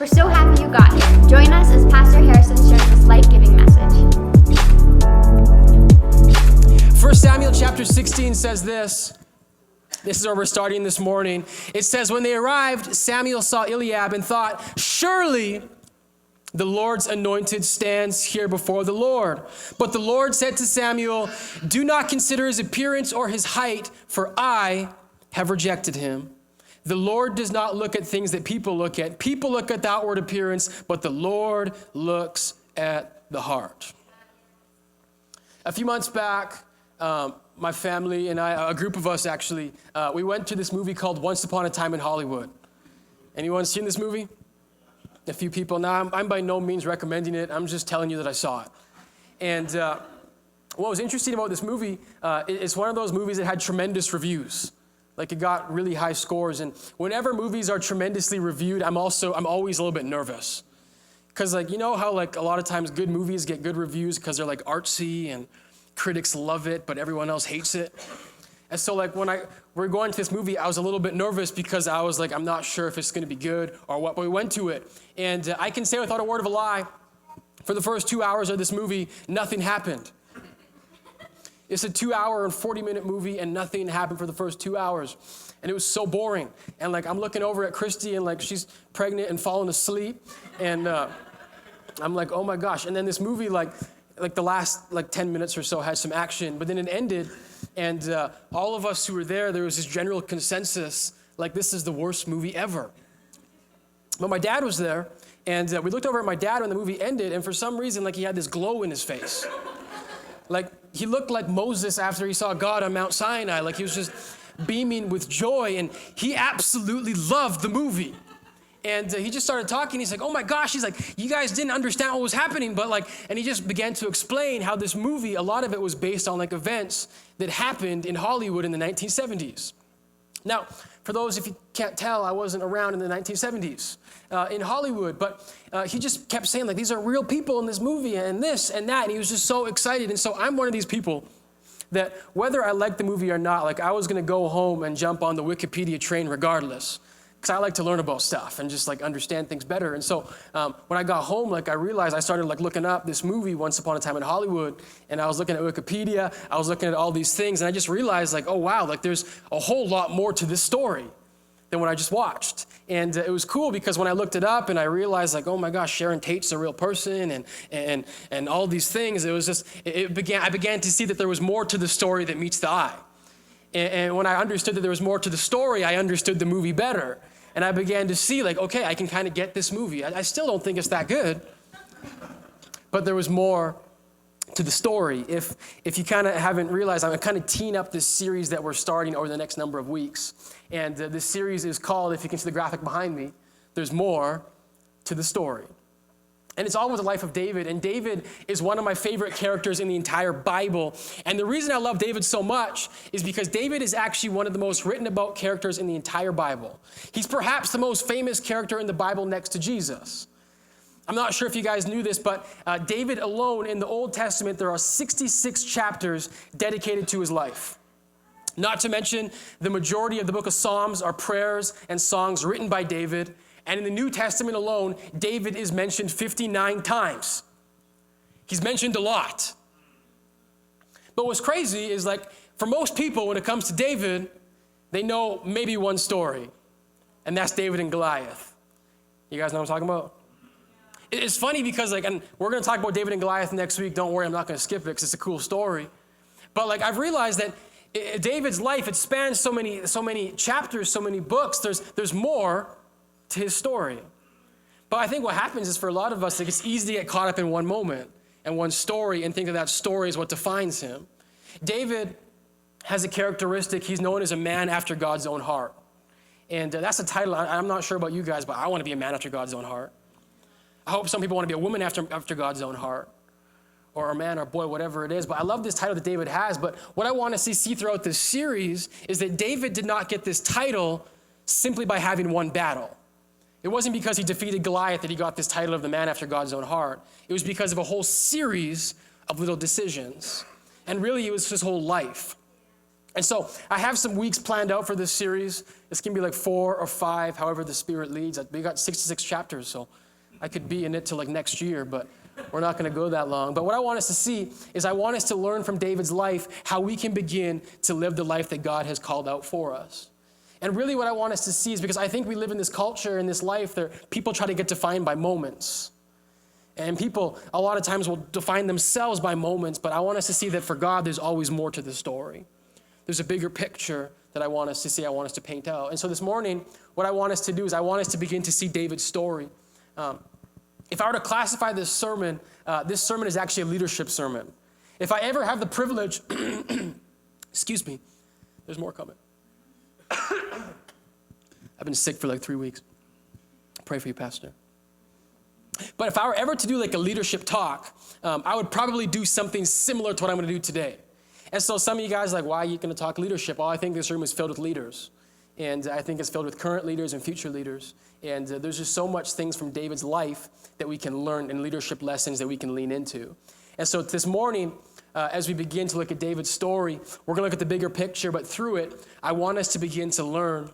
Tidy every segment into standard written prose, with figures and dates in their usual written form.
We're so happy you got here. Join us as Pastor Harrison shares this life-giving message. 1 Samuel chapter 16 says this. This is where we're starting this morning. It says, when they arrived, Samuel saw Eliab and thought, surely the Lord's anointed stands here before the Lord. But the Lord said to Samuel, do not consider his appearance or his height, for I have rejected him. The Lord does not look at things that people look at. People look at the outward appearance, but the Lord looks at the heart. A few months back, my family and I, a group of us actually, we went to this movie called Once Upon a Time in Hollywood. Anyone seen this movie? A few people. Now, I'm by no means recommending it. I'm just telling you that I saw it. And what was interesting about this movie, it's one of those movies that had tremendous reviews. Like, it got really high scores. And whenever movies are tremendously reviewed, I'm always a little bit nervous. Because, like, you know how, like, a lot of times good movies get good reviews because they're, like, artsy and critics love it, but everyone else hates it. And so, like, when we're going to this movie, I was a little bit nervous because I was like, I'm not sure if it's going to be good or what, but we went to it. And I can say without a word of a lie, for the first 2 hours of this movie, nothing happened. It's a 2-hour and 40-minute movie, and nothing happened for the first 2 hours. And it was so boring. And, like, I'm looking over at Christy, and, like, she's pregnant and falling asleep. And I'm like, oh, my gosh. And then this movie, like the last, 10 minutes or so had some action. But then it ended, and all of us who were there was this general consensus, like, this is the worst movie ever. But my dad was there, and we looked over at my dad when the movie ended, and for some reason, like, he had this glow in his face. Like, he looked like Moses after he saw God on Mount Sinai. Like, he was just beaming with joy, and he absolutely loved the movie. And he just started talking. He's like, oh my gosh. He's like, you guys didn't understand what was happening. But like, and he just began to explain how this movie, a lot of it was based on like events that happened in Hollywood in the 1970s. Now, for those, if you can't tell, I wasn't around in the 1970s in Hollywood, but he just kept saying, like, these are real people in this movie and this and that, and he was just so excited. And so I'm one of these people that whether I like the movie or not, like, I was going to go home and jump on the Wikipedia train regardless, because I like to learn about stuff and just, like, understand things better. And so when I got home, like, I realized I started, like, looking up this movie, Once Upon a Time in Hollywood, and I was looking at Wikipedia, I was looking at all these things, and I just realized, like, oh, wow, like, there's a whole lot more to this story than what I just watched. And it was cool because when I looked it up and I realized, like, oh my gosh, Sharon Tate's a real person and all these things, it was just, I began to see that there was more to the story that meets the eye. And when I understood that there was more to the story, I understood the movie better. And I began to see, like, okay, I can kind of get this movie. I still don't think it's that good, but there was more to the story. If you kind of haven't realized, I'm kind of teeing up this series that we're starting over the next number of weeks. And this series is called, if you can see the graphic behind me, There's More to the Story. And it's all with the life of David. And David is one of my favorite characters in the entire Bible. And the reason I love David so much is because David is actually one of the most written about characters in the entire Bible. He's perhaps the most famous character in the Bible next to Jesus. I'm not sure if you guys knew this, but David alone in the Old Testament, there are 66 chapters dedicated to his life. Not to mention, the majority of the book of Psalms are prayers and songs written by David. And in the New Testament alone, David is mentioned 59 times. He's mentioned a lot. But what's crazy is, like, for most people, when it comes to David, they know maybe one story, and that's David and Goliath. You guys know what I'm talking about? It's funny because, like, and we're going to talk about David and Goliath next week. Don't worry, I'm not going to skip it because it's a cool story. But, like, I've realized that David's life, it spans so many chapters, so many books. There's more to his story. But I think what happens is, for a lot of us, like, it's easy to get caught up in one moment and one story and think that story is what defines him. David has a characteristic. He's known as a man after God's own heart. And that's a title. I'm not sure about you guys, but I want to be a man after God's own heart. I hope some people want to be a woman after God's own heart, or a man or boy, whatever it is. But I love this title that David has. But what I want to see throughout this series is that David did not get this title simply by having one battle. It wasn't because he defeated Goliath that he got this title of the man after God's own heart. It was because of a whole series of little decisions. And really, it was his whole life. And so I have some weeks planned out for this series. It's going to be like 4 or 5, however the Spirit leads. We got 66 chapters, so I could be in it till like next year, but we're not going to go that long. But what I want us to see is I want us to learn from David's life how we can begin to live the life that God has called out for us. And really what I want us to see is because I think we live in this culture, in this life, that people try to get defined by moments. And people a lot of times will define themselves by moments, but I want us to see that for God, there's always more to the story. There's a bigger picture that I want us to see, I want us to paint out. And so this morning, what I want us to do is I want us to begin to see David's story. If I were to classify this sermon is actually a leadership sermon. If I ever have the privilege, excuse me, there's more coming. I've been sick for like 3 weeks. Pray for you, Pastor. But if I were ever to do like a leadership talk, I would probably do something similar to what I'm going to do today. And so some of you guys are like, why are you going to talk leadership? Well, I think this room is filled with leaders. And I think it's filled with current leaders and future leaders. And there's just so much things from David's life that we can learn and leadership lessons that we can lean into. And so this morning, as we begin to look at David's story, we're going to look at the bigger picture. But through it, I want us to begin to learn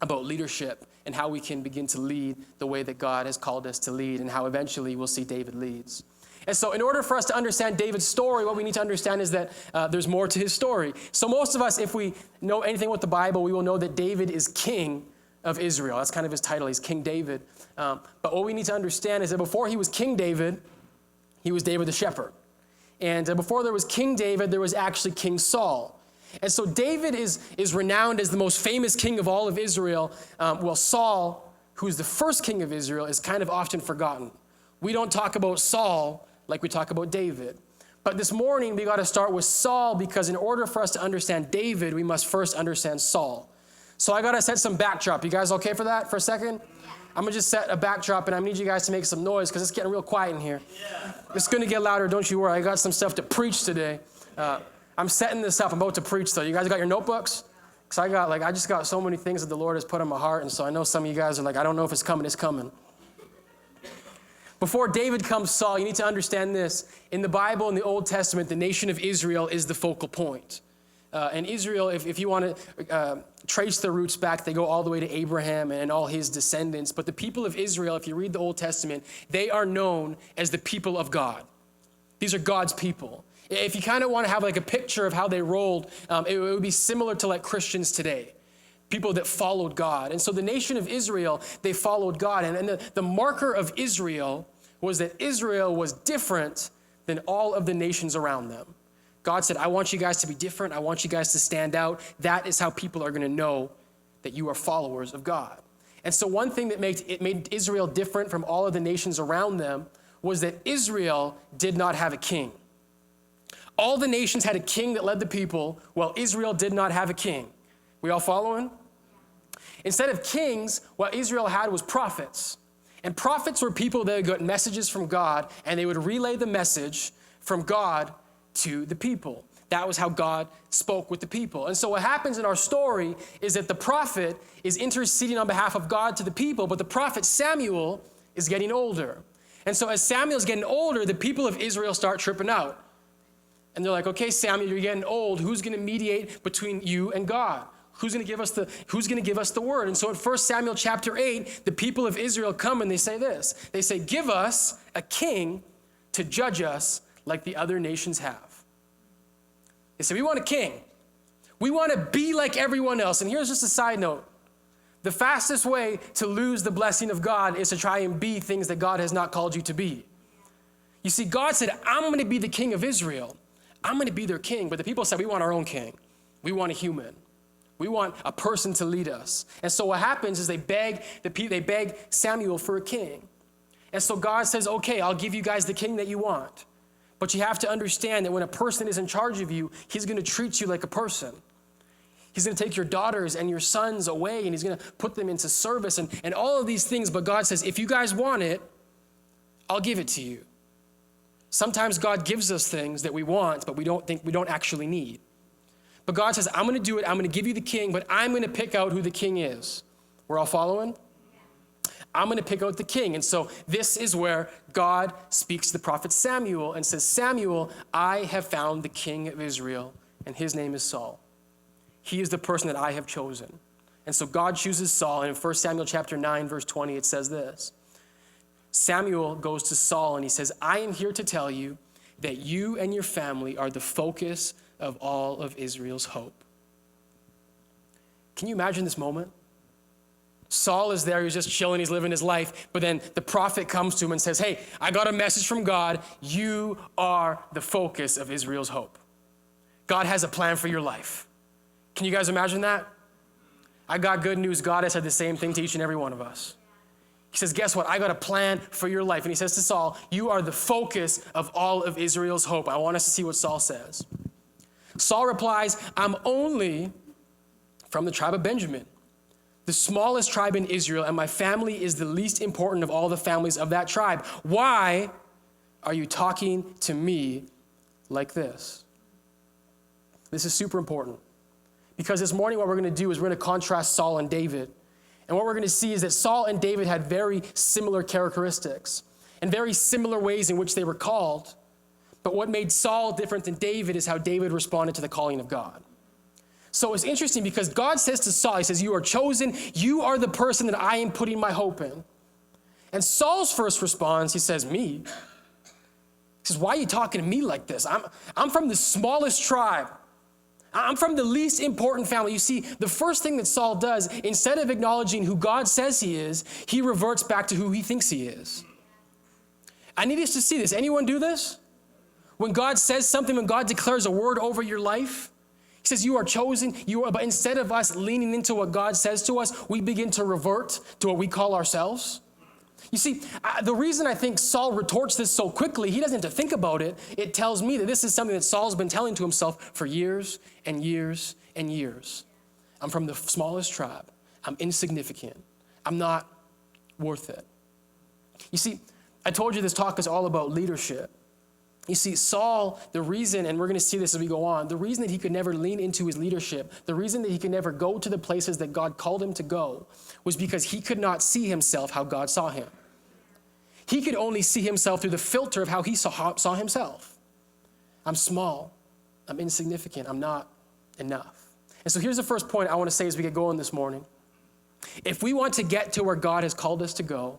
about leadership and how we can begin to lead the way that God has called us to lead and how eventually we'll see David leads. And so in order for us to understand David's story, what we need to understand is that there's more to his story. So most of us, if we know anything with the Bible, we will know that David is king of Israel. That's kind of his title. He's King David. But what we need to understand is that before he was King David, he was David the shepherd. And before there was King David, there was actually King Saul. And so David is renowned as the most famous king of all of Israel, while Saul, who's the first king of Israel, is kind of often forgotten. We don't talk about Saul like we talk about David. But this morning, we got to start with Saul because in order for us to understand David, we must first understand Saul. So I got to set some backdrop. You guys okay for that for a second? Yeah. I'm going to just set a backdrop, and I need you guys to make some noise because it's getting real quiet in here. Yeah. It's going to get louder, don't you worry. I got some stuff to preach today. I'm setting this up. I'm about to preach, though. You guys got your notebooks? Because I just got so many things that the Lord has put in my heart, and so I know some of you guys are like, I don't know if it's coming. It's coming. Before David comes Saul, you need to understand this. In the Bible, in the Old Testament, the nation of Israel is the focal point. And Israel, if you want to trace their roots back, they go all the way to Abraham and all his descendants. But the people of Israel, if you read the Old Testament, they are known as the people of God. These are God's people. If you kind of want to have like a picture of how they rolled, it would be similar to like Christians today. People that followed God. And so the nation of Israel, they followed God. And the marker of Israel was that Israel was different than all of the nations around them. God said, I want you guys to be different. I want you guys to stand out. That is how people are going to know that you are followers of God. And so one thing that made Israel different from all of the nations around them was that Israel did not have a king. All the nations had a king that led the people, while Israel did not have a king. We all following? Instead of kings, what Israel had was prophets. And prophets were people that got messages from God, and they would relay the message from God to the people. That was how God spoke with the people. And so what happens in our story is that the prophet is interceding on behalf of God to the people, but the prophet Samuel is getting older. And so as Samuel's getting older, the people of Israel start tripping out. And they're like, okay, Samuel, you're getting old. Who's going to mediate between you and God? Who's going to give us the word? And so in 1 Samuel chapter 8, the people of Israel come and they say this. They say, give us a king to judge us like the other nations have. They say, we want a king. We want to be like everyone else. And here's just a side note. The fastest way to lose the blessing of God is to try and be things that God has not called you to be. You see, God said, I'm going to be the king of Israel. I'm going to be their king. But the people said, we want our own king. We want a human. We want a person to lead us. And so what happens is they beg Samuel for a king. And so God says, okay, I'll give you guys the king that you want. But you have to understand that when a person is in charge of you, he's going to treat you like a person. He's going to take your daughters and your sons away, and he's going to put them into service and all of these things. But God says, if you guys want it, I'll give it to you. Sometimes God gives us things that we want, but we don't actually need. But God says, I'm going to do it. I'm going to give you the king, but I'm going to pick out who the king is. We're all following? I'm going to pick out the king. And so this is where God speaks to the prophet Samuel and says, Samuel, I have found the king of Israel, and his name is Saul. he is the person that I have chosen. And so God chooses Saul, and in 1 Samuel chapter 9, verse 20, it says this. Samuel goes to Saul and he says, I am here to tell you that you and your family are the focus of all of Israel's hope. Can you imagine this moment? Saul is there, he's just chilling, he's living his life, but then the prophet comes to him and says, hey, I got a message from God. You are the focus of Israel's hope. God has a plan for your life. Can you guys imagine that? I got good news. God has said the same thing to each and every one of us. He says, guess what? I got a plan for your life. And he says to Saul, you are the focus of all of Israel's hope. I want us to see what Saul says. Saul replies, I'm only from the tribe of Benjamin, the smallest tribe in Israel, and my family is the least important of all the families of that tribe. Why are you talking to me like this? This is super important. Because this morning what we're going to do is we're going to contrast Saul and David. And what we're going to see is that Saul and David had very similar characteristics and very similar ways in which they were called. But what made Saul different than David is how David responded to the calling of God. So it's interesting because God says to Saul, he says, you are chosen. You are the person that I am putting my hope in. And Saul's first response, he says, me? He says, why are you talking to me like this? I'm from the smallest tribe. I'm from the least important family. You see, the first thing that Saul does, instead of acknowledging who God says he is, he reverts back to who he thinks he is. I need us to see this. Anyone do this? When God says something, when God declares a word over your life, he says you are chosen, but instead of us leaning into what God says to us, we begin to revert to what we call ourselves. You see, the reason I think Saul retorts this so quickly, he doesn't have to think about it. It tells me that this is something that Saul's been telling to himself for years and years and years. I'm from the smallest tribe. I'm insignificant. I'm not worth it. You see, I told you this talk is all about leadership. You see, Saul, the reason, and we're going to see this as we go on, the reason that he could never lean into his leadership, the reason that he could never go to the places that God called him to go, was because he could not see himself how God saw him. He could only see himself through the filter of how he saw himself. I'm small. I'm insignificant. I'm not enough. And so here's the first point I want to say as we get going this morning. If we want to get to where God has called us to go,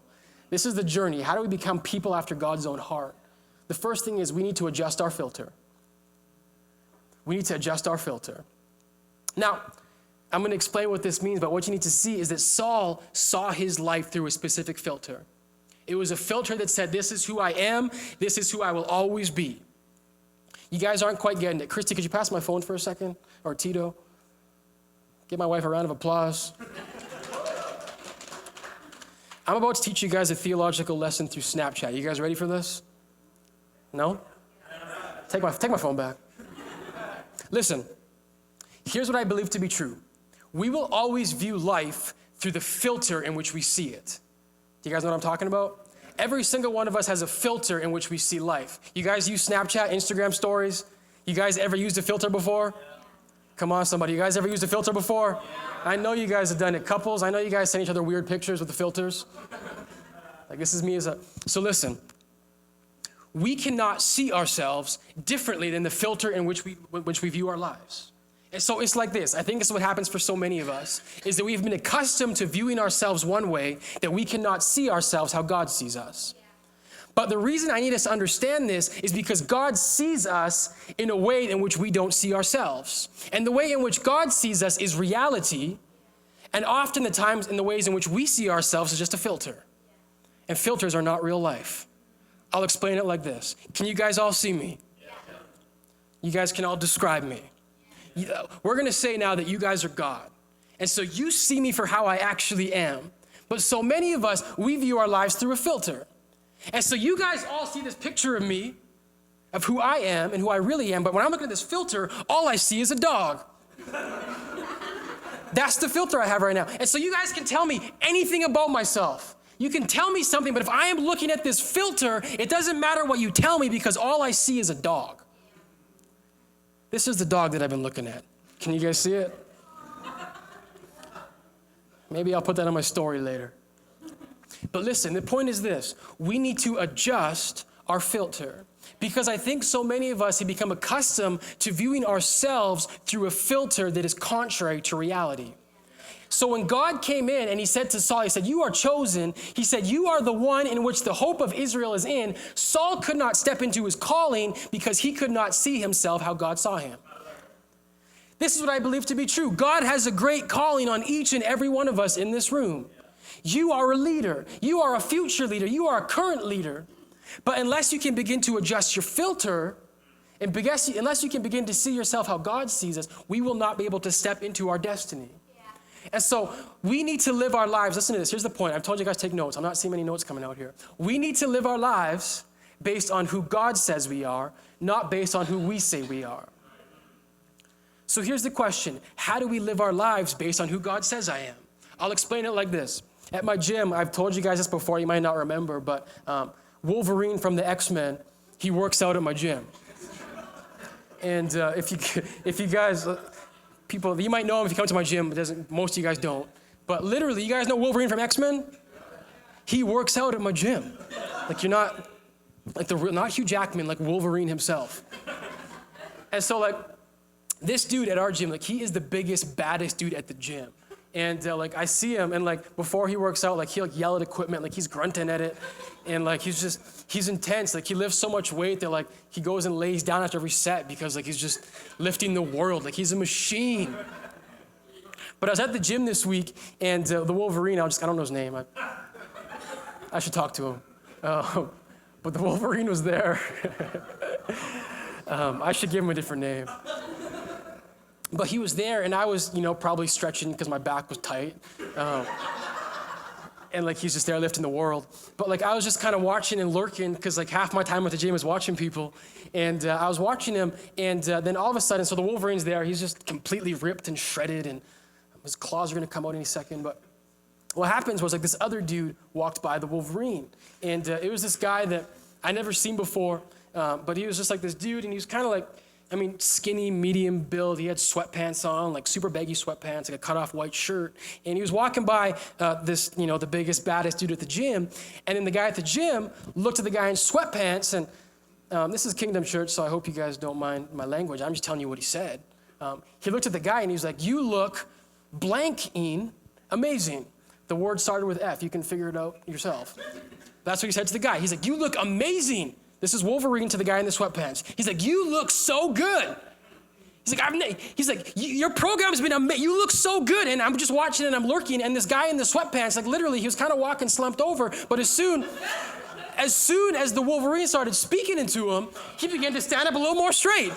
this is the journey. How do we become people after God's own heart? The first thing is we need to adjust our filter. We need to adjust our filter. Now, I'm going to explain what this means, but what you need to see is that Saul saw his life through a specific filter. It was a filter that said, this is who I am, this is who I will always be. You guys aren't quite getting it. Christy, could you pass my phone for a second? Or Tito? Give my wife a round of applause. I'm about to teach you guys a theological lesson through Snapchat. You guys ready for this? No? Take my phone back. Listen, here's what I believe to be true. We will always view life through the filter in which we see it. Do you guys know what I'm talking about? Every single one of us has a filter in which we see life. You guys use Snapchat, Instagram stories? You guys ever used a filter before? Yeah. Come on, somebody. You guys ever used a filter before? Yeah. I know you guys have done it. Couples, I know you guys send each other weird pictures with the filters. Like this is me as a... So listen. We cannot see ourselves differently than the filter in which we view our lives. And so it's like this. I think this is what happens for so many of us, is that we've been accustomed to viewing ourselves one way that we cannot see ourselves how God sees us. But the reason I need us to understand this is because God sees us in a way in which we don't see ourselves. And the way in which God sees us is reality, and often the times in the ways in which we see ourselves is just a filter. And filters are not real life. I'll explain it like this. Can you guys all see me? You guys can all describe me. We're going to say now that you guys are God. And so you see me for how I actually am. But so many of us, we view our lives through a filter. And so you guys all see this picture of me, of who I am and who I really am. But when I'm looking at this filter, all I see is a dog. That's the filter I have right now. And so you guys can tell me anything about myself. You can tell me something, but if I am looking at this filter, it doesn't matter what you tell me because all I see is a dog. This is the dog that I've been looking at. Can you guys see it? Maybe I'll put that on my story later. But listen, the point is this. We need to adjust our filter. Because I think so many of us have become accustomed to viewing ourselves through a filter that is contrary to reality. So when God came in and he said to Saul, he said, you are chosen. He said, you are the one in which the hope of Israel is in. Saul could not step into his calling because he could not see himself how God saw him. This is what I believe to be true. God has a great calling on each and every one of us in this room. You are a leader. You are a future leader. You are a current leader. But unless you can begin to adjust your filter, and unless you can begin to see yourself how God sees us, we will not be able to step into our destiny. And so we need to live our lives. Listen to this. Here's the point. I've told you guys take notes. I'm not seeing many notes coming out here. We need to live our lives based on who God says we are, not based on who we say we are. So here's the question. How do we live our lives based on who God says I am? I'll explain it like this. At my gym, I've told you guys this before. You might not remember, but Wolverine from the X-Men, he works out at my gym. And if you guys... People, you might know him if you come to my gym, but most of you guys don't. But literally, you guys know Wolverine from X-Men? He works out at my gym. Like you're not, not Hugh Jackman, like Wolverine himself. And so like, this dude at our gym, like he is the biggest, baddest dude at the gym. And like I see him and like before he works out, like he'll like yell at equipment, like he's grunting at it. And like he's intense. Like he lifts so much weight that like he goes and lays down after every set because like he's just lifting the world. Like he's a machine. But I was at the gym this week and the Wolverine, I don't know his name. I should talk to him. But the Wolverine was there. I should give him a different name. But he was there, and I was, probably stretching because my back was tight. And, like, he's just there lifting the world. But, like, I was just kind of watching and lurking because, like, half my time at the gym is watching people. And I was watching him, and then all of a sudden, so the Wolverine's there. He's just completely ripped and shredded, and his claws are going to come out any second. But what happens was, like, this other dude walked by the Wolverine. And it was this guy that I never seen before, but he was just, like, this dude, and he was kind of, like, skinny, medium build. He had sweatpants on, like super baggy sweatpants, like a cut-off white shirt. And he was walking by this, the biggest, baddest dude at the gym. And then the guy at the gym looked at the guy in sweatpants. And this is Kingdom Church, so I hope you guys don't mind my language. I'm just telling you what he said. He looked at the guy and he was like, you look blanking amazing. The word started with F. You can figure it out yourself. That's what he said to the guy. He's like, you look amazing. This is Wolverine to the guy in the sweatpants. He's like, you look so good. He's like, your program's been amazing. You look so good. And I'm just watching and I'm lurking. And this guy in the sweatpants, like literally, he was kind of walking slumped over. But as soon as the Wolverine started speaking into him, he began to stand up a little more straight.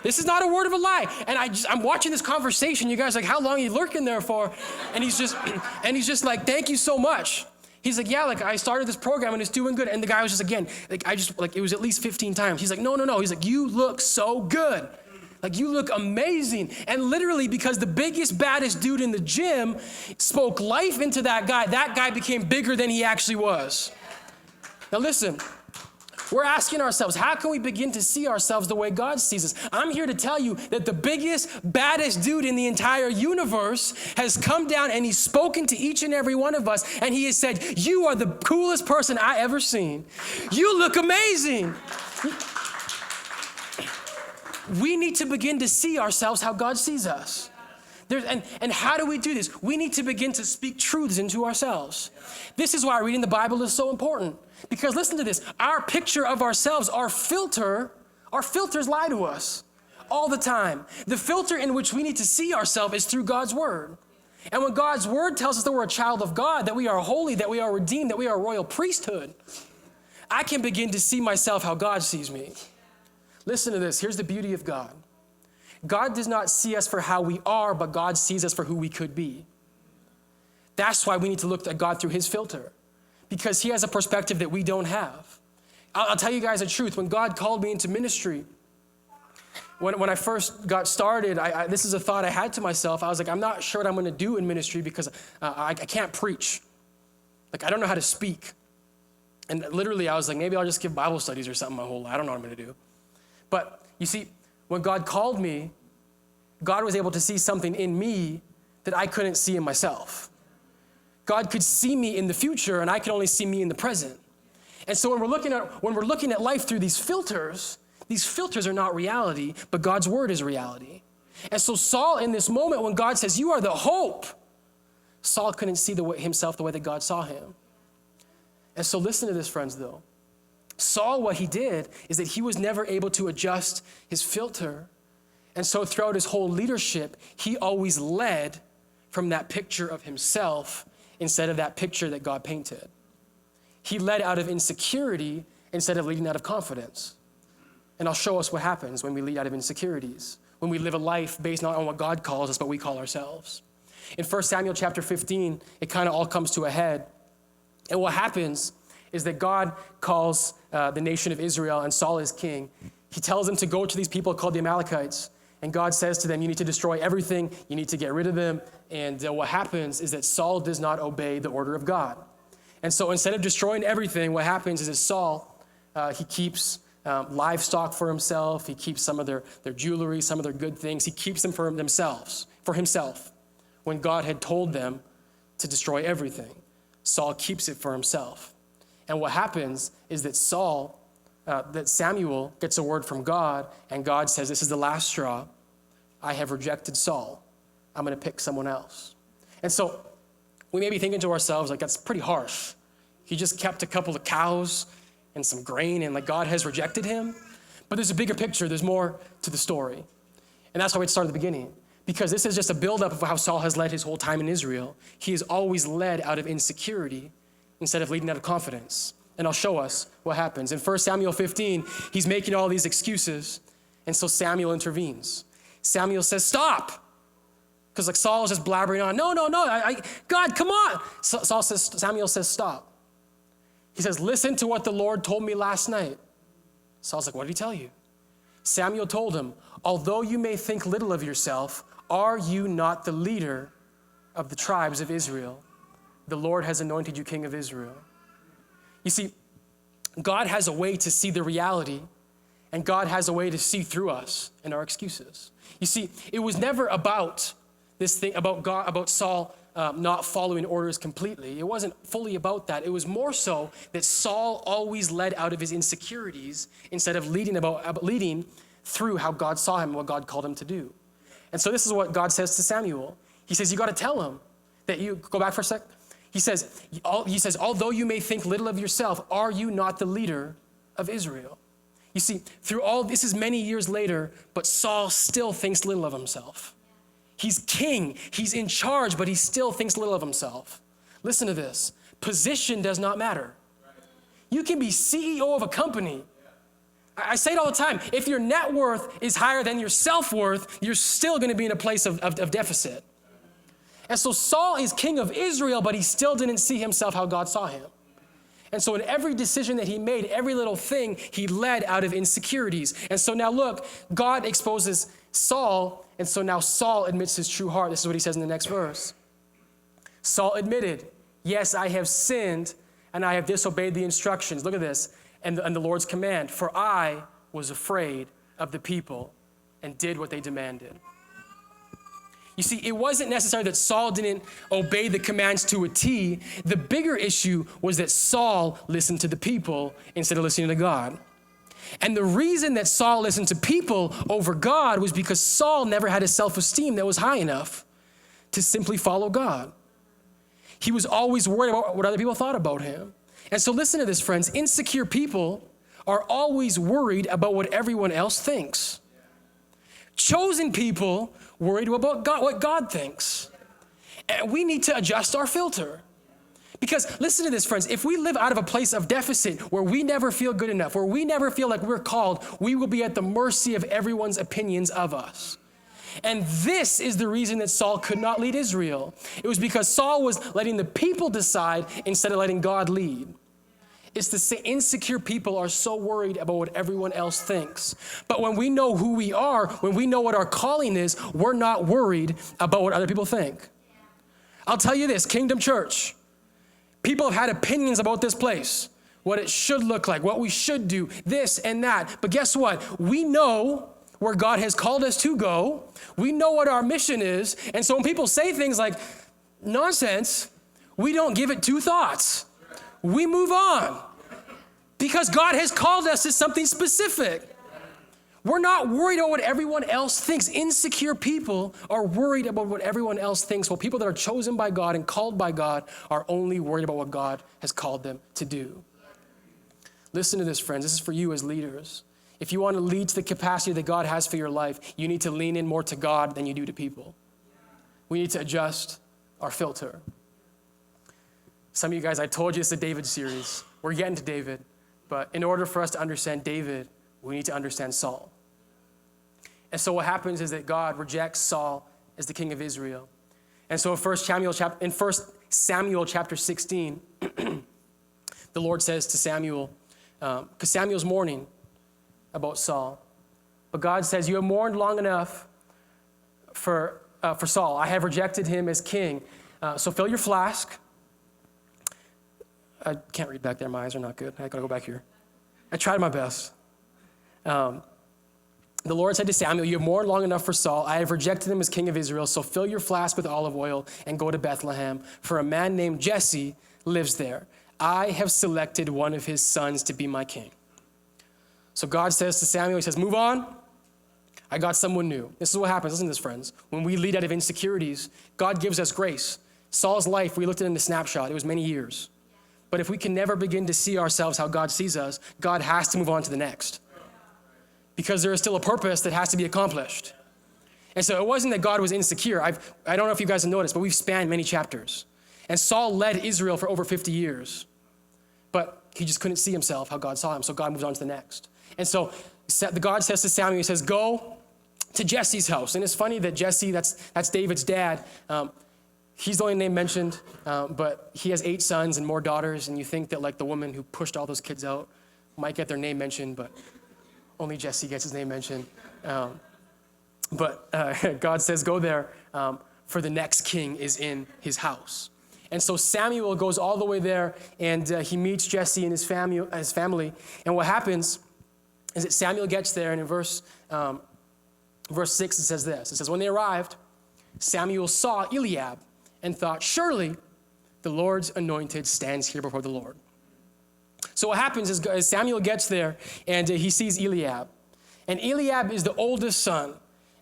This is not a word of a lie. And I'm watching this conversation. You guys are like, how long are you lurking there for? And he's just like, thank you so much. He's like, yeah, like I started this program and it's doing good. And the guy was just, again, it was at least 15 times. He's like, no. He's like, you look so good. Like you look amazing. And literally because the biggest, baddest dude in the gym spoke life into that guy became bigger than he actually was. Now listen, we're asking ourselves, how can we begin to see ourselves the way God sees us? I'm here to tell you that the biggest, baddest dude in the entire universe has come down and he's spoken to each and every one of us. And he has said, you are the coolest person I ever seen. You look amazing. We need to begin to see ourselves how God sees us. And how do we do this? We need to begin to speak truths into ourselves. This is why reading the Bible is so important. Because listen to this, our picture of ourselves, our filters lie to us all the time. The filter in which we need to see ourselves is through God's word. And when God's word tells us that we're a child of God, that we are holy, that we are redeemed, that we are a royal priesthood, I can begin to see myself how God sees me. Listen to this, here's the beauty of God. God does not see us for how we are, but God sees us for who we could be. That's why we need to look at God through his filter. Because he has a perspective that we don't have. I'll tell you guys the truth. When God called me into ministry, when I first got started, this is a thought I had to myself. I was like, I'm not sure what I'm going to do in ministry because I can't preach. Like, I don't know how to speak. And literally, I was like, maybe I'll just give Bible studies or something my whole life. I don't know what I'm going to do. But you see, when God called me, God was able to see something in me that I couldn't see in myself. God could see me in the future, and I could only see me in the present. And so when we're looking at life through these filters are not reality, but God's word is reality. And so Saul, in this moment when God says, you are the hope, Saul couldn't see himself the way that God saw him. And so listen to this, friends, though. Saul, what he did is that he was never able to adjust his filter. And so throughout his whole leadership, he always led from that picture of himself instead of that picture that God painted. He led out of insecurity instead of leading out of confidence. And I'll show us what happens when we lead out of insecurities, when we live a life based not on what God calls us, but we call ourselves. In 1 Samuel chapter 15, it kind of all comes to a head. And what happens is that God calls the nation of Israel, and Saul is king. He tells them to go to these people called the Amalekites. And God says to them, you need to destroy everything. You need to get rid of them. And what happens is that Saul does not obey the order of God. And so instead of destroying everything, what happens is that Saul, he keeps livestock for himself. He keeps some of their jewelry, some of their good things. He keeps them for himself. When God had told them to destroy everything, Saul keeps it for himself. And what happens is that Samuel gets a word from God, and God says, this is the last straw. I have rejected Saul. I'm going to pick someone else. And so we may be thinking to ourselves, like, that's pretty harsh. He just kept a couple of cows and some grain, and like God has rejected him. But there's a bigger picture. There's more to the story. And that's why we start at the beginning. Because this is just a buildup of how Saul has led his whole time in Israel. He has always led out of insecurity instead of leading out of confidence. And I'll show us what happens. In 1 Samuel 15, he's making all these excuses. And so Samuel intervenes. Samuel says, stop. Because like Saul is just blabbering on. No, God, come on. Samuel says, stop. He says, listen to what the Lord told me last night. Saul's like, what did he tell you? Samuel told him, although you may think little of yourself, are you not the leader of the tribes of Israel? The Lord has anointed you king of Israel. You see, God has a way to see the reality, and God has a way to see through us and our excuses. You see, it was never about this thing about Saul not following orders completely. It wasn't fully about that. It was more so that Saul always led out of his insecurities instead of leading through how God saw him and what God called him to do. And so this is what God says to Samuel. He says, you got to tell him that you, go back for a sec. He says, although you may think little of yourself, are you not the leader of Israel? You see, through all, this is many years later, but Saul still thinks little of himself. He's king, he's in charge, but he still thinks little of himself. Listen to this. Position does not matter. You can be CEO of a company. I say it all the time. If your net worth is higher than your self-worth, you're still going to be in a place of deficit. And so Saul is king of Israel, but he still didn't see himself how God saw him. And so in every decision that he made, every little thing, he led out of insecurities. And so now look, God exposes Saul, and so now Saul admits his true heart. This is what he says in the next verse. Saul admitted, yes, I have sinned, and I have disobeyed the instructions. Look at this. And the Lord's command, for I was afraid of the people and did what they demanded. You see, it wasn't necessary that Saul didn't obey the commands to a T. The bigger issue was that Saul listened to the people instead of listening to God. And the reason that Saul listened to people over God was because Saul never had a self-esteem that was high enough to simply follow God. He was always worried about what other people thought about him. And so listen to this, friends. Insecure people are always worried about what everyone else thinks. Chosen people worried about God, what God thinks. And we need to adjust our filter. Because listen to this, friends. If we live out of a place of deficit where we never feel good enough, where we never feel like we're called, we will be at the mercy of everyone's opinions of us. And this is the reason that Saul could not lead Israel. It was because Saul was letting the people decide instead of letting God lead. It's the same. Insecure people are so worried about what everyone else thinks. But when we know who we are, when we know what our calling is, we're not worried about what other people think. I'll tell you this, Kingdom Church, people have had opinions about this place, what it should look like, what we should do, this and that. But guess what? We know where God has called us to go. We know what our mission is. And so when people say things like nonsense, we don't give it two thoughts. We move on. Because God has called us to something specific. We're not worried about what everyone else thinks. Insecure people are worried about what everyone else thinks, while people that are chosen by God and called by God are only worried about what God has called them to do. Listen to this, friends. This is for you as leaders. If you want to lead to the capacity that God has for your life, you need to lean in more to God than you do to people. We need to adjust our filter. Some of you guys, I told you it's a David series. We're getting to David. But in order for us to understand David, we need to understand Saul. And so what happens is that God rejects Saul as the king of Israel. And so in 1 Samuel chapter 16, the Lord says to Samuel, because Samuel's mourning about Saul, but God says, you have mourned long enough for Saul. I have rejected him as king. So fill your flask. I can't read back there. My eyes are not good. I gotta go back here. I tried my best. The Lord said to Samuel, you have mourned long enough for Saul. I have rejected him as king of Israel. So fill your flask with olive oil and go to Bethlehem, for a man named Jesse lives there. I have selected one of his sons to be my king. So God says to Samuel, he says, move on. I got someone new. This is what happens. Listen to this, friends. When we lead out of insecurities, God gives us grace. Saul's life, we looked at it in a snapshot. It was many years. But if we can never begin to see ourselves how God sees us, God has to move on to the next. Because there is still a purpose that has to be accomplished. And so it wasn't that God was insecure. I don't know if you guys have noticed, but we've spanned many chapters. And Saul led Israel for over 50 years. But he just couldn't see himself how God saw him, so God moved on to the next. And so God says to Samuel, he says, go to Jesse's house. And it's funny that Jesse, that's David's dad, he's the only name mentioned, but he has 8 sons and more daughters, and you think that like the woman who pushed all those kids out might get their name mentioned, but only Jesse gets his name mentioned. But God says, go there, for the next king is in his house. And so Samuel goes all the way there, and he meets Jesse and his family. And what happens is that Samuel gets there, and in verse 6 it says this. It says, when they arrived, Samuel saw Eliab and thought, surely the Lord's anointed stands here before the Lord. So what happens is as Samuel gets there, and he sees Eliab. And Eliab is the oldest son.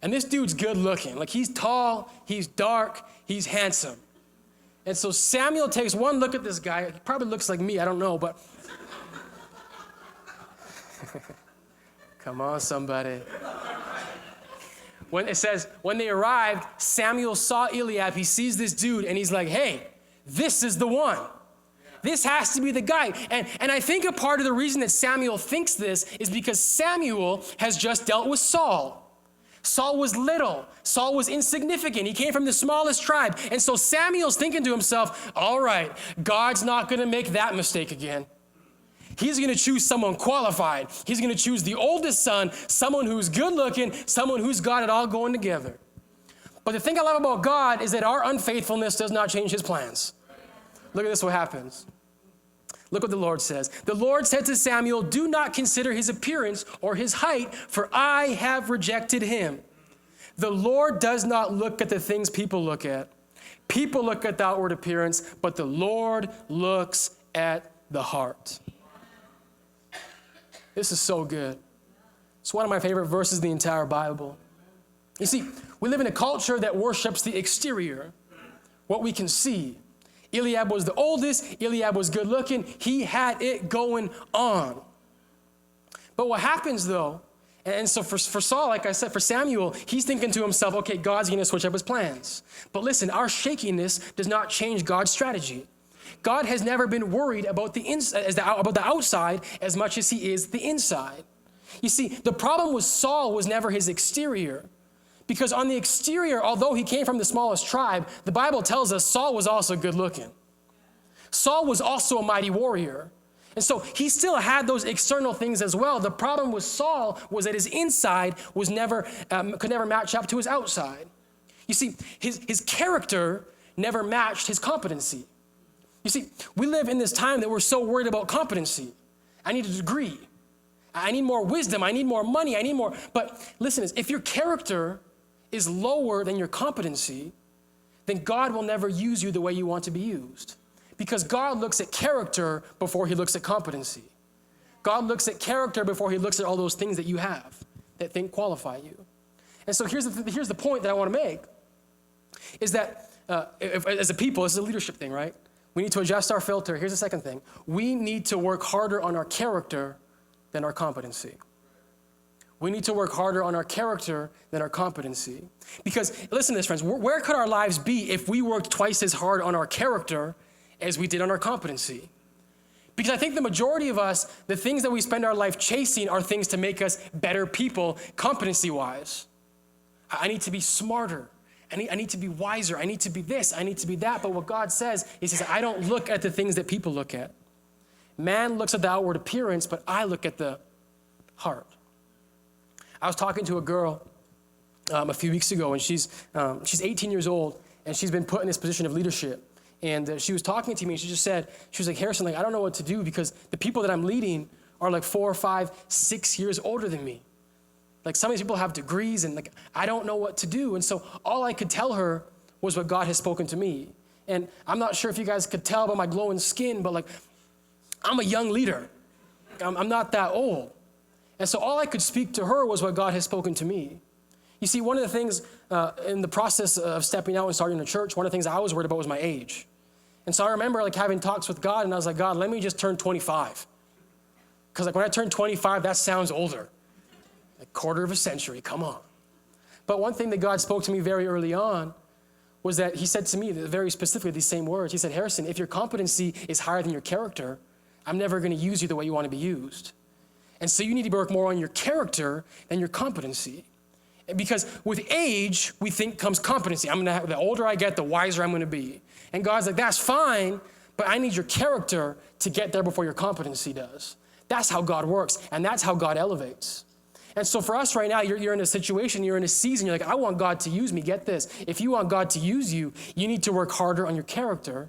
And this dude's good looking. Like, he's tall, he's dark, he's handsome. And so Samuel takes one look at this guy. He probably looks like me, I don't know, but come on, somebody. When it says, when they arrived, Samuel saw Eliab. He sees this dude, and he's like, hey, this is the one. This has to be the guy. And I think a part of the reason that Samuel thinks this is because Samuel has just dealt with Saul. Saul was little. Saul was insignificant. He came from the smallest tribe. And so Samuel's thinking to himself, all right, God's not going to make that mistake again. He's going to choose someone qualified. He's going to choose the oldest son, someone who's good looking, someone who's got it all going together. But the thing I love about God is that our unfaithfulness does not change his plans. Look at this, what happens. Look what the Lord says. The Lord said to Samuel, do not consider his appearance or his height, for I have rejected him. The Lord does not look at the things people look at. People look at the outward appearance, but the Lord looks at the heart. This is so good. It's one of my favorite verses in the entire Bible. You see, we live in a culture that worships the exterior, what we can see. Eliab was the oldest. Eliab was good looking. He had it going on. But what happens though, and so for Saul, like I said, for Samuel, he's thinking to himself, okay, God's going to switch up his plans. But listen, our shakiness does not change God's strategy. God has never been worried about about the outside as much as he is the inside. You see, the problem with Saul was never his exterior. Because on the exterior, although he came from the smallest tribe, the Bible tells us Saul was also good looking. Saul was also a mighty warrior. And so he still had those external things as well. The problem with Saul was that his inside was could never match up to his outside. You see, his character never matched his competency. You see, we live in this time that we're so worried about competency. I need a degree. I need more wisdom. I need more money. I need more. But listen, if your character is lower than your competency, then God will never use you the way you want to be used. Because God looks at character before he looks at competency. God looks at character before he looks at all those things that you have that qualify you. And so here's the point that I want to make, is that as a people, this is a leadership thing, right? We need to adjust our filter. Here's the second thing. We need to work harder on our character than our competency. We need to work harder on our character than our competency. Because, listen to this, friends, where could our lives be if we worked twice as hard on our character as we did on our competency? Because I think the majority of us, the things that we spend our life chasing are things to make us better people, competency-wise. I need to be smarter. I need to be wiser. I need to be this. I need to be that. But what God says, he says, I don't look at the things that people look at. Man looks at the outward appearance, but I look at the heart. I was talking to a girl a few weeks ago, and she's 18 years old, and she's been put in this position of leadership. And she was talking to me, and she just said, she was like, Harrison, like, I don't know what to do because the people that I'm leading are like 4 or 5, 6 years older than me. Like, some of these people have degrees, and like, I don't know what to do. And so all I could tell her was what God has spoken to me. And I'm not sure if you guys could tell by my glowing skin, but like, I'm a young leader. I'm not that old. And so all I could speak to her was what God has spoken to me. You see, one of the things in the process of stepping out and starting a church, one of the things I was worried about was my age. And so I remember like having talks with God, and I was like, God, let me just turn 25. Because like when I turn 25, that sounds older. Like quarter of a century, come on. But one thing that God spoke to me very early on was that he said to me very specifically these same words. He said, Harrison, if your competency is higher than your character, I'm never going to use you the way you want to be used. And so you need to work more on your character than your competency. Because with age, we think comes competency. The older I get, the wiser I'm going to be. And God's like, that's fine, but I need your character to get there before your competency does. That's how God works, and that's how God elevates. And so for us right now, you're in a situation, you're in a season, you're like, I want God to use me. Get this. If you want God to use you, you need to work harder on your character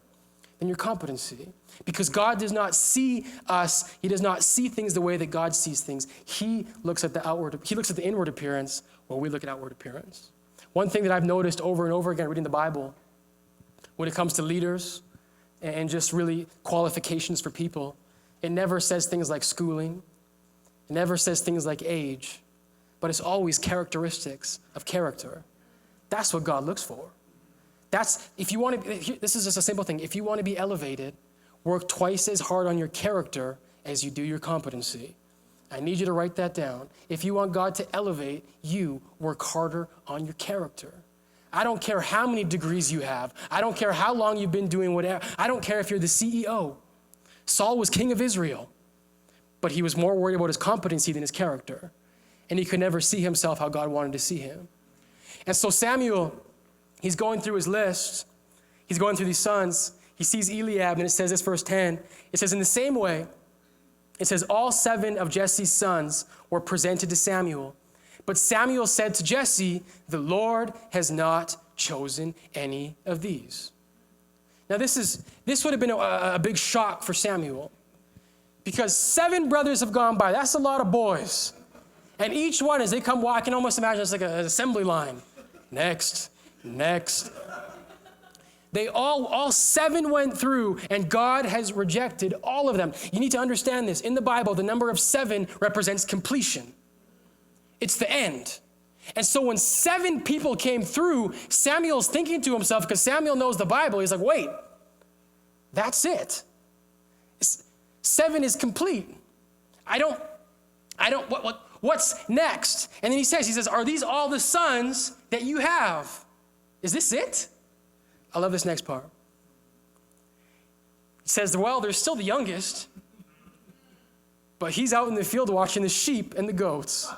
than your competency. Because God does not see us, he does not see things the way that God sees things. He looks at the inward appearance while we look at outward appearance. One thing that I've noticed over and over again reading the Bible, when it comes to leaders and just really qualifications for people, it never says things like schooling. It never says things like age, but it's always characteristics of character. That's what God looks for. This is just a simple thing. If you want to be elevated, work twice as hard on your character as you do your competency. I need you to write that down. If you want God to elevate you, work harder on your character. I don't care how many degrees you have. I don't care how long you've been doing whatever. I don't care if you're the CEO. Saul was king of Israel, but he was more worried about his competency than his character. And he could never see himself how God wanted to see him. And so Samuel, he's going through his list. He's going through these sons. He sees Eliab, and it says this, verse 10. It says, in the same way, it says, all 7 of Jesse's sons were presented to Samuel. But Samuel said to Jesse, the Lord has not chosen any of these. Now this would have been a big shock for Samuel, because 7 brothers have gone by. That's a lot of boys. And each one, as they come walking, almost imagine it's like an assembly line. Next. They all 7 went through, and God has rejected all of them. You need to understand this. In the Bible, the number of 7 represents completion. It's the end. And so when 7 people came through, Samuel's thinking to himself, because Samuel knows the Bible, he's like, wait, that's it. 7 is complete. What's next? And then he says, are these all the sons that you have? Is this it? I love this next part. It says, well, there's still the youngest, but he's out in the field watching the sheep and the goats.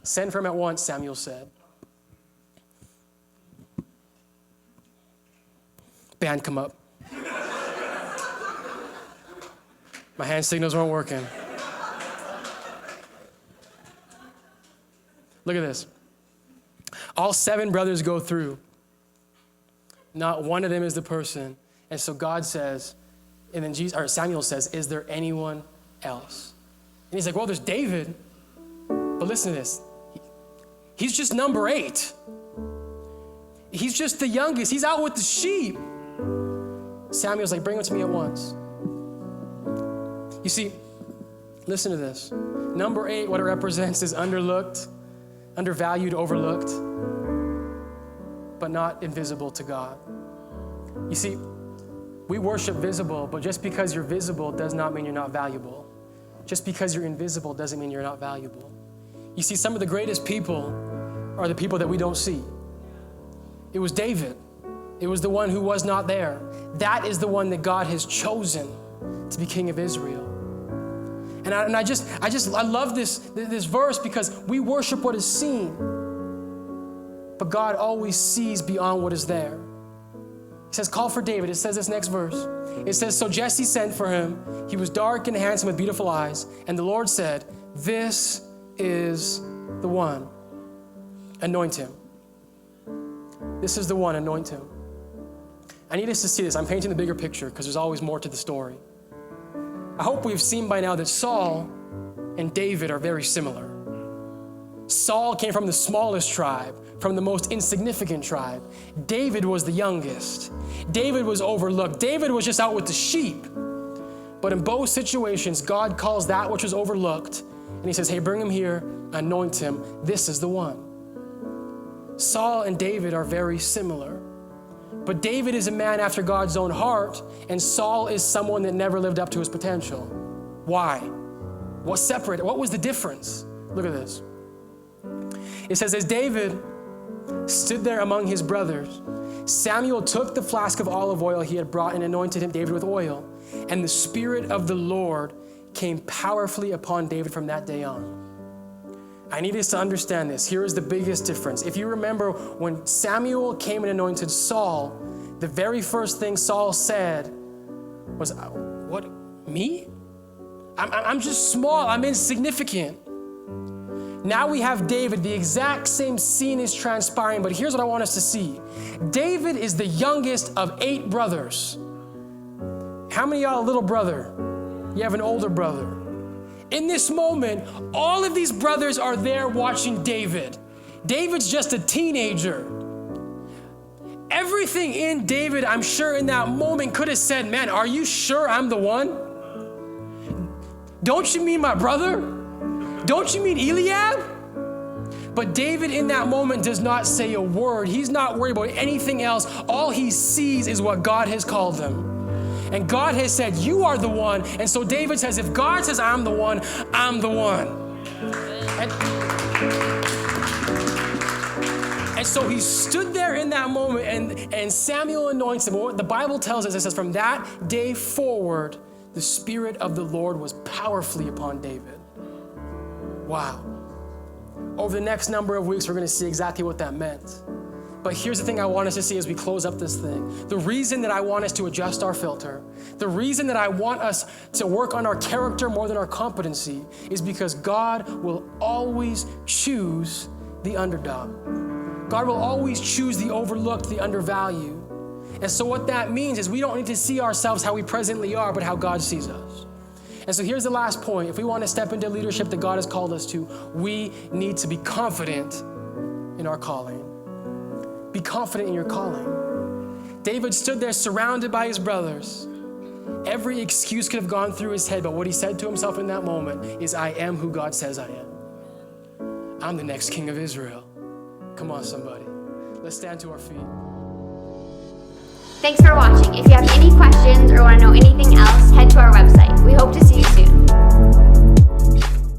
Send for him at once, Samuel said. Band, come up. My hand signals weren't working. Look at this. All 7 brothers go through. Not one of them is the person. And so God says, and then Samuel says, is there anyone else? And he's like, well, there's David. But listen to this. He's just number 8. He's just the youngest. He's out with the sheep. Samuel's like, bring him to me at once. You see, Listen to this. Number 8, what it represents is underlooked, undervalued, overlooked, but not invisible to God. You see, we worship visible, but just because you're visible does not mean you're not valuable. Just because you're invisible doesn't mean you're not valuable. You see, some of the greatest people are the people that we don't see. It was David. It was the one who was not there. That is the one that God has chosen to be king of Israel. And I love this verse because we worship what is seen, but God always sees beyond what is there. He says, call for David. It says this next verse. It says, so Jesse sent for him. He was dark and handsome with beautiful eyes. And the Lord said, this is the one. Anoint him. This is the one. Anoint him. I need us to see this. I'm painting the bigger picture because there's always more to the story. I hope we've seen by now that Saul and David are very similar. Saul came from the smallest tribe, from the most insignificant tribe. David was the youngest. David was overlooked. David was just out with the sheep. But in both situations, God calls that which was overlooked, and he says, hey, bring him here, anoint him. This is the one. Saul and David are very similar. But David is a man after God's own heart, and Saul is someone that never lived up to his potential. Why? What separated? What was the difference? Look at this. It says, as David stood there among his brothers, Samuel took the flask of olive oil he had brought and anointed him, David, with oil. And the Spirit of the Lord came powerfully upon David from that day on. I need us to understand this. Here is the biggest difference. If you remember when Samuel came and anointed Saul, the very first thing Saul said was, what, me? I'm just small, I'm insignificant. Now we have David, the exact same scene is transpiring, but here's what I want us to see. David is the youngest of 8 brothers. How many of y'all a little brother? You have an older brother. In this moment, all of these brothers are there watching David. David's just a teenager. Everything in David, I'm sure in that moment could have said, man, are you sure I'm the one? Don't you mean my brother? Don't you mean Eliab? But David in that moment does not say a word. He's not worried about anything else. All he sees is what God has called him. And God has said, you are the one. And so David says, if God says I'm the one, I'm the one. And so he stood there in that moment and Samuel anoints him. What the Bible tells us, it says, from that day forward, the Spirit of the Lord was powerfully upon David. Wow. Over the next number of weeks, we're going to see exactly what that meant. But here's the thing I want us to see as we close up this thing. The reason that I want us to adjust our filter, the reason that I want us to work on our character more than our competency is because God will always choose the underdog. God will always choose the overlooked, the undervalued. And so what that means is we don't need to see ourselves how we presently are, but how God sees us. And so here's the last point. If we want to step into leadership that God has called us to, we need to be confident in our calling. Be confident in your calling. David stood there surrounded by his brothers. Every excuse could have gone through his head, but what he said to himself in that moment is, I am who God says I am. I'm the next king of Israel. Come on, somebody. Let's stand to our feet. Thanks for watching. If you have any questions or want to know anything else, head to our website. We hope to see you soon.